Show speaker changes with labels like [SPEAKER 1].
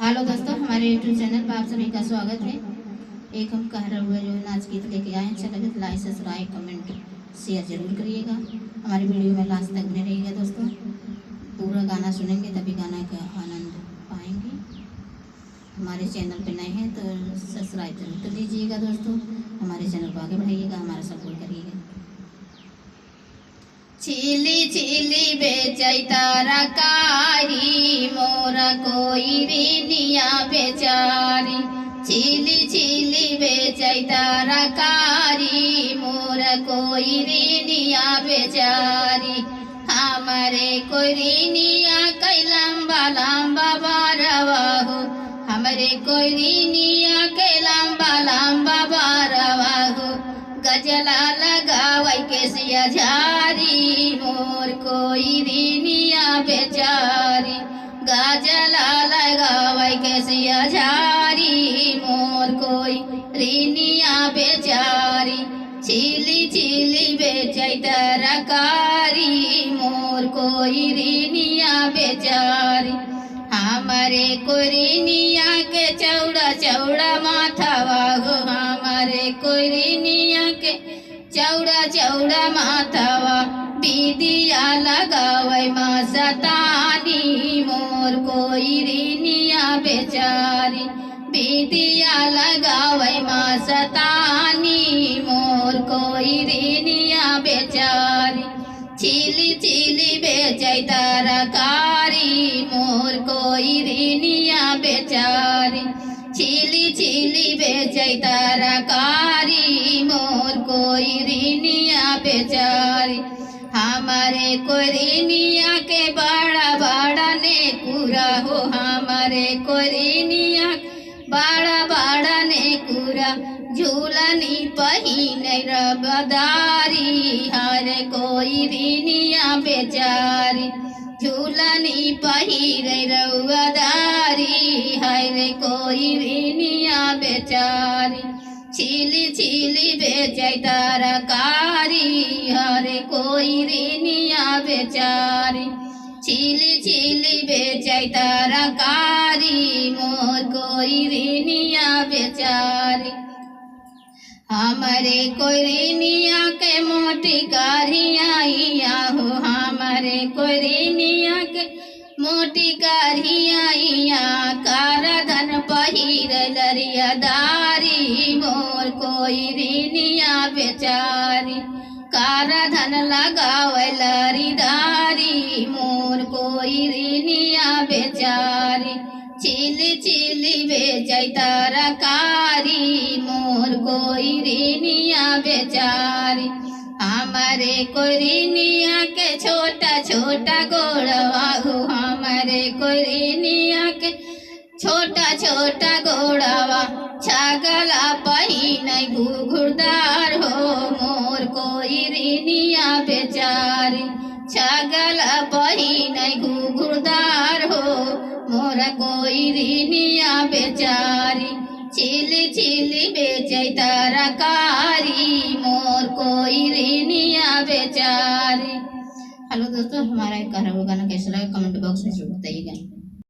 [SPEAKER 1] Hello दोस्तों, हमारे YouTube channel पर आप सभी का स्वागत है। एक हम कह रहे हुए जो नाच गीत लेके आए, अच्छा लगे तो लाइक सब्सक्राइब कमेंट शेयर जरूर करिएगा। हमारी वीडियो में लास्ट तक बने रहिएगा दोस्तों। पूरा गाना सुनेंगे तभी गाना का आनंद पाएंगे। हमारे चैनल पे नए हैं तो सब्सक्राइब जरूर कर लीजिएगा दोस्तों। हमारे चैनल को आगे बढ़ाइएगा, हमारा सपोर्ट करिएगा। छिली छिली बेचै तरकारी मोरा कोई ऋणिया बेचारी। छिली छिली बेचै तरकारी मोरा कोई ऋणिया बेचारी। हमारे कोई ऋणिया कई लंबा लंबा बारवा हो। हमारे कोई ऋणिया कई लंबा लंबा बारवा हो। गजला लगावै के सिया झारी मोर कोई ऋणिया बेचारी। गजला लगावै के सिया झारी मोर कोई ऋणिया बेचारी। छिली छिली बेचै तरकारी मोर कोई ऋणिया बेचारी। हमारे कोई ऋणिया के चौड़ा चौड़ा माथावा हो। हमारे कोई ऋणिया के चौड़ा चौड़ा माथावा बिदिया लगावै माँ सतानी मोर कोई ऋणिया बेचारी। बिदिया लगावै माँ सतानी मोर कोई ऋणिया बेचारी। छिली छिली बेचै तरकारी मोर कोई ऋणिया बेचारी। छिली छिली बेचै तरकारी मोर कोई ऋणिया बेचारी। हमारे कोई ऋणिया के बड़ा बड़ा नेकुरा हो। हमारे कोई ऋणिया बड़ा बड़ा नेकुरा झूलनी पहिने रबदारी। हर कोई ऋणिया बेचारी झूलनी पहिरे रउदारी। हर कोई ऋणिया बेचारी। छिली छिली बेचै तरकारी हर कोई ऋणिया बेचारी। छिली छिली बेचै तरकारी मोर कोई ऋणिया बेचारी। हमारे कोई ऋणिया के मोटी कारिया हो। हमारे कोई ऋणिया के मोटी कारिया कार धन पहिर लरियादारी मोर कोई ऋणिया बेचारी। कार धन लगावै लरिदारी मोर कोई ऋणिया बेचारी। छिली छिली बेचै तरकारी मोर कोई ऋणिया बेचारी। हमारे कोई ऋणिया के छोटा छोटा गोड़वा हो। हमारे कोई ऋणिया के छोटा छोटा गोड़वा छगला पहिनै घुघुरदार हो मोर कोई ऋणिया बेचारी। छगला पहिनै घुघुरदार हो मोर कोई ऋणिया बेचारी। छिली छिली बेचै तरकारी मोर कोई ऋणिया बेचारी। हेलो दोस्तों, हमारा गाना कैसा लगा कमेंट बॉक्स में जरूर बताइएगा।